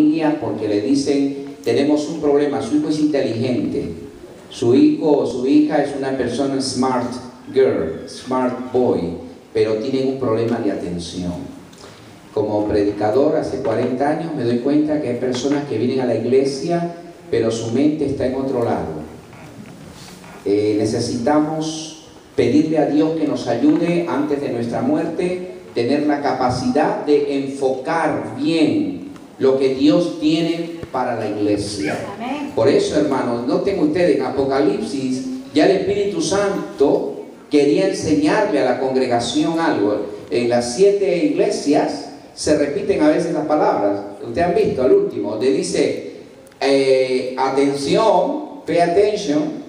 familia porque le dicen, tenemos un problema, su hijo es inteligente, su hijo o su hija es una persona smart girl, smart boy, pero tienen un problema de atención. Como predicador hace 40 años me doy cuenta que hay personas que vienen a la iglesia, pero su mente está en otro lado. Necesitamos pedirle a Dios que nos ayude antes de nuestra muerte, tener la capacidad de enfocar bien lo que Dios tiene para la iglesia. Amén. Por eso, hermanos, noten ustedes, en Apocalipsis ya el Espíritu Santo quería enseñarle a la congregación algo. En las 7 iglesias se repiten a veces las palabras. Ustedes han visto al último, le dice, atención, pay attention,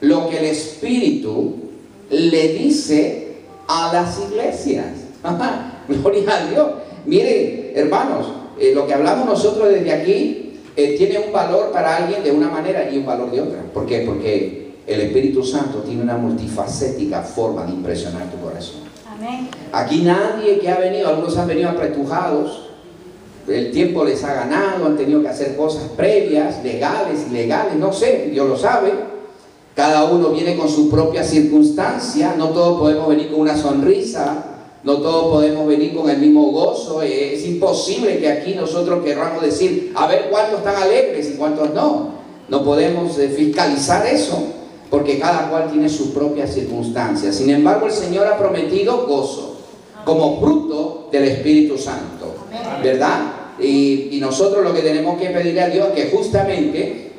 lo que el Espíritu le dice a las iglesias. Gloria a Dios. Miren, hermanos, lo que hablamos nosotros desde aquí tiene un valor para alguien de una manera y un valor de otra. ¿Por qué? Porque el Espíritu Santo tiene una multifacética forma de impresionar tu corazón. Amén. Aquí nadie que ha venido, algunos han venido apretujados, el tiempo les ha ganado, han tenido que hacer cosas previas, legales, ilegales, no sé, Dios lo sabe. Cada uno viene con su propia circunstancia, no todos podemos venir con una sonrisa, no todos podemos venir con el mismo gozo. Es imposible que aquí nosotros querramos decir, a ver cuántos están alegres y cuántos no. No podemos fiscalizar eso, porque cada cual tiene su propia circunstancia. Sin embargo, el Señor ha prometido gozo, como fruto del Espíritu Santo, ¿verdad? Y nosotros lo que tenemos que pedirle a Dios es que justamente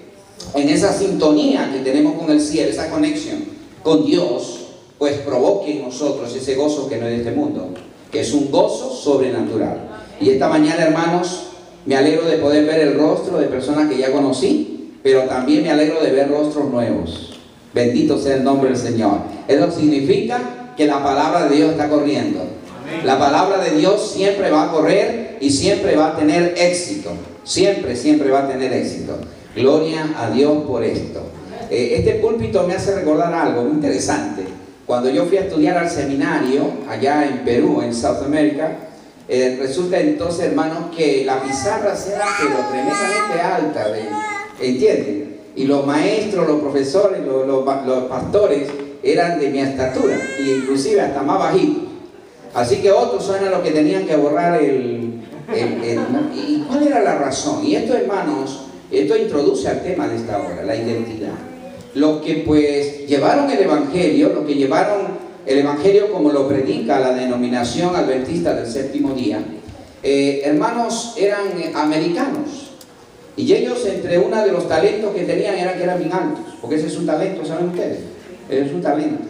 en esa sintonía que tenemos con el cielo, esa conexión con Dios, pues provoque en nosotros ese gozo que no es de este mundo, que es un gozo sobrenatural. Y esta mañana, hermanos, me alegro de poder ver el rostro de personas que ya conocí, pero también me alegro de ver rostros nuevos. Bendito sea el nombre del Señor. Eso significa que la palabra de Dios está corriendo. La palabra de Dios siempre va a correr y siempre va a tener éxito. Siempre, siempre va a tener éxito. Gloria a Dios por esto. Este púlpito me hace recordar algo muy interesante. Cuando yo fui a estudiar al seminario allá en Perú, en South America, resulta entonces, hermanos, que la pizarra era pero tremendamente alta, ¿entienden? Y los maestros, los profesores, los pastores eran de mi estatura, e inclusive hasta más bajitos. Así que otros eran los que tenían que borrar ¿y cuál era la razón? Y esto, hermanos, esto introduce al tema de esta hora, la identidad. Los que pues llevaron el Evangelio, como lo predica la denominación adventista del séptimo día, hermanos, eran americanos. Y ellos, entre uno de los talentos que tenían, era que eran bien altos. Porque ese es un talento, ¿saben ustedes? Ese es un talento.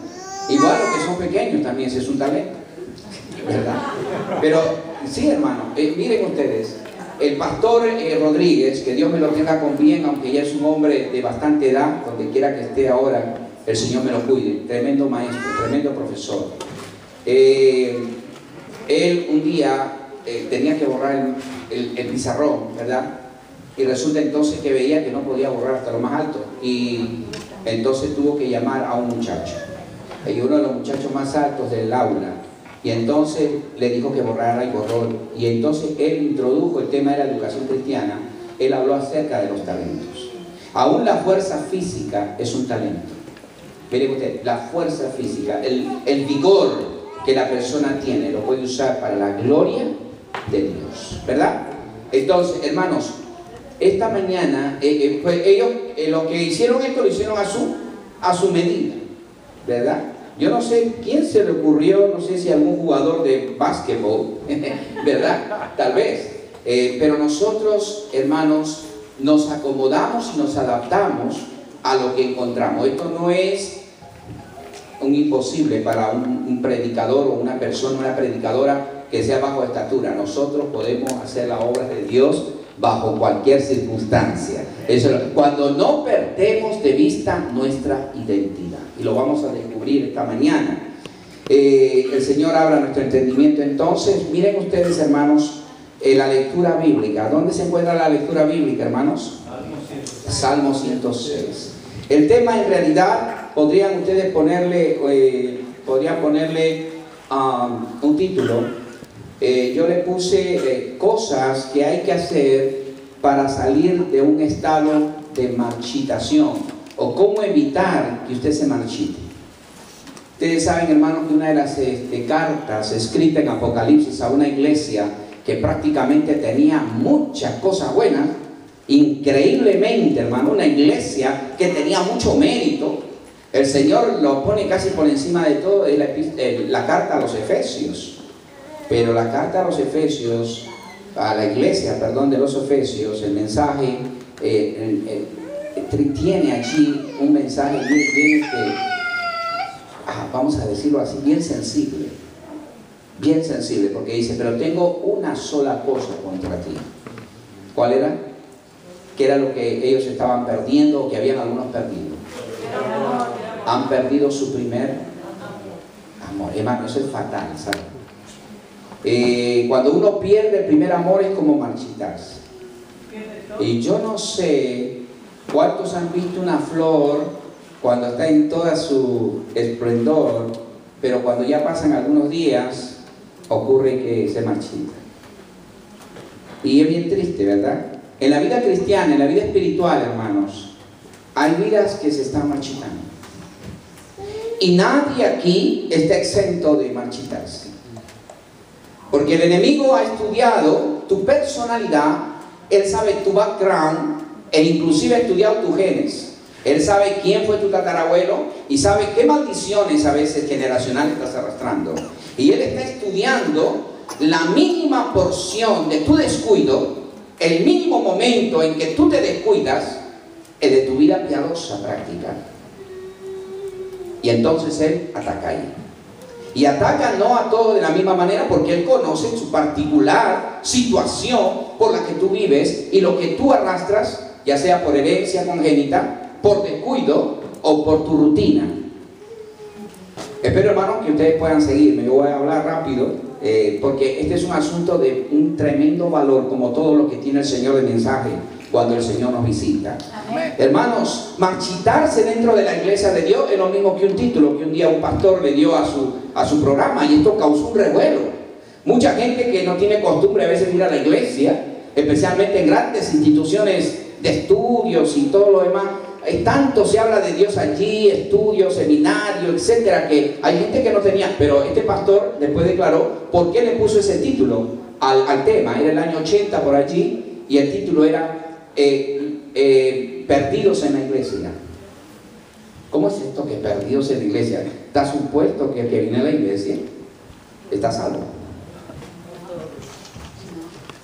Igual los que son pequeños también, ese es un talento, ¿verdad? Pero, sí, hermano, miren ustedes. El pastor Rodríguez, que Dios me lo tenga con bien, aunque ya es un hombre de bastante edad, donde quiera que esté ahora, el Señor me lo cuide. Tremendo maestro, tremendo profesor. Él un día tenía que borrar el pizarrón, ¿verdad? Y resulta entonces que veía que no podía borrar hasta lo más alto. Y entonces tuvo que llamar a un muchacho. Y uno de los muchachos más altos del aula. Y entonces le dijo que borrara y borró. Y entonces él introdujo el tema de la educación cristiana. Él habló acerca de los talentos. Aún la fuerza física es un talento. Miren usted, la fuerza física, el vigor que la persona tiene, lo puede usar para la gloria de Dios, ¿verdad? Entonces, hermanos, esta mañana, pues ellos lo que hicieron esto lo hicieron a su medida, ¿verdad? Yo no sé quién se le ocurrió, no sé si algún jugador de básquetbol, ¿verdad? Tal vez. Pero nosotros, hermanos, nos acomodamos y nos adaptamos a lo que encontramos. Esto no es un imposible para un predicador o una persona, una predicadora que sea bajo estatura. Nosotros podemos hacer la obra de Dios bajo cualquier circunstancia. Eso, cuando no perdemos de vista nuestra identidad. Y lo vamos a descubrir esta mañana. El Señor abra nuestro entendimiento. Entonces, miren ustedes, hermanos, la lectura bíblica. ¿Dónde se encuentra la lectura bíblica, hermanos? Salmo 106. El tema, en realidad, podrían ustedes ponerle un título. Yo le puse cosas que hay que hacer para salir de un estado de marchitación, o cómo evitar que usted se marchite. Ustedes saben, hermanos, que una de las cartas escritas en Apocalipsis a una iglesia que prácticamente tenía muchas cosas buenas, increíblemente, hermano, una iglesia que tenía mucho mérito, el Señor lo pone casi por encima de todo, es la carta a los Efesios. Pero la carta a los Efesios, a la iglesia, perdón, de los Efesios, el mensaje tiene allí un mensaje bien vamos a decirlo así, bien sensible, porque dice: pero tengo una sola cosa contra ti. ¿Cuál era? ¿Qué era lo que ellos estaban perdiendo, o que habían algunos perdido? Han perdido su primer amor. Hermano, eso es fatal, ¿sabes? Cuando uno pierde el primer amor es como marchitarse. Y yo no sé cuántos han visto una flor cuando está en toda su esplendor, pero cuando ya pasan algunos días ocurre que se marchita. Y es bien triste, ¿verdad? En la vida cristiana, en la vida espiritual, hermanos, hay vidas que se están marchitando. Y nadie aquí está exento de marchitarse. Porque el enemigo ha estudiado tu personalidad, él sabe tu background, e inclusive ha estudiado tus genes. Él sabe quién fue tu tatarabuelo y sabe qué maldiciones a veces generacionales estás arrastrando. Y él está estudiando la mínima porción de tu descuido, el mínimo momento en que tú te descuidas, es de tu vida piadosa práctica. Y entonces él ataca ahí. Y ataca no a todos de la misma manera, porque él conoce su particular situación por la que tú vives y lo que tú arrastras, ya sea por herencia congénita, por descuido o por tu rutina. Espero, hermanos, que ustedes puedan seguirme. Yo voy a hablar rápido, porque este es un asunto de un tremendo valor, como todo lo que tiene el Señor de mensaje cuando el Señor nos visita. Amén. Hermanos, marchitarse dentro de la iglesia de Dios es lo mismo que un título que un día un pastor le dio a su programa, y esto causó un revuelo. Mucha gente que no tiene costumbre a veces de ir a la iglesia, especialmente en grandes instituciones de estudios y todo lo demás, tanto se habla de Dios allí, estudios, seminarios, etcétera, que hay gente que no tenía. Pero este pastor después declaró por qué le puso ese título al tema. Era el año 80 por allí, y el título era perdidos en la iglesia. ¿Cómo es esto que perdidos en la iglesia? ¿Está supuesto que el que viene a la iglesia está salvo?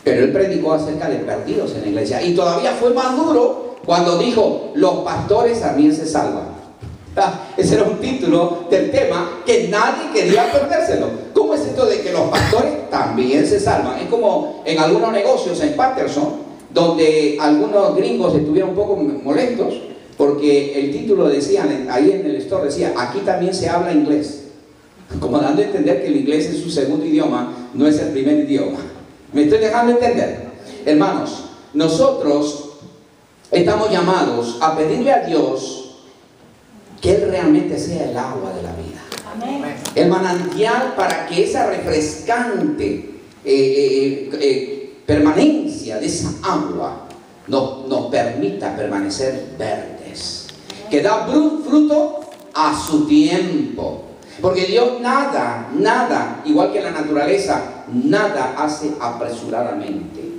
Pero él predicó acerca de perdidos en la iglesia, y todavía fue más duro cuando dijo: los pastores también se salvan. Ese era un título del tema que nadie quería perdérselo. ¿Cómo es esto de que los pastores también se salvan? Es como en algunos negocios en Patterson, donde algunos gringos estuvieron un poco molestos porque el título decía, ahí en el store decía: aquí también se habla inglés, como dando a entender que el inglés es su segundo idioma, no es el primer idioma. ¿Me estoy dejando entender? Hermanos, nosotros estamos llamados a pedirle a Dios que Él realmente sea el agua de la vida. Amén. El manantial, para que esa refrescante permanencia de esa agua nos permita permanecer verdes, que da fruto a su tiempo. Porque Dios nada, igual que la naturaleza, nada hace apresuradamente.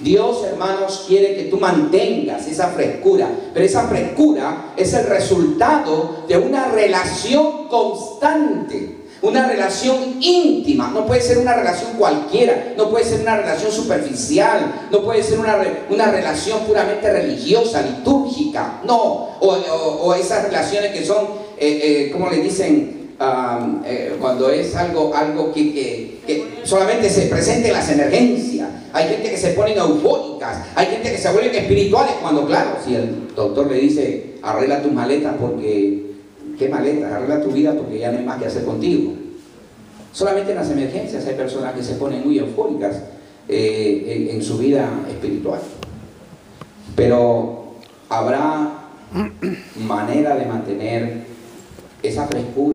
Dios, hermanos, quiere que tú mantengas esa frescura, pero esa frescura es el resultado de una relación constante, una relación íntima. No puede ser una relación cualquiera, no puede ser una relación superficial, no puede ser una relación puramente religiosa, litúrgica, no, o esas relaciones que son, ¿cómo le dicen? Cuando es algo que solamente se presenta en las emergencias. Hay gente que se ponen eufóricas, hay gente que se vuelven espirituales, cuando claro, si el doctor le dice: arregla tus maletas, porque ¿qué maletas? Arregla tu vida, porque ya no hay más que hacer contigo. Solamente en las emergencias hay personas que se ponen muy eufóricas en su vida espiritual. Pero habrá manera de mantener esa frescura.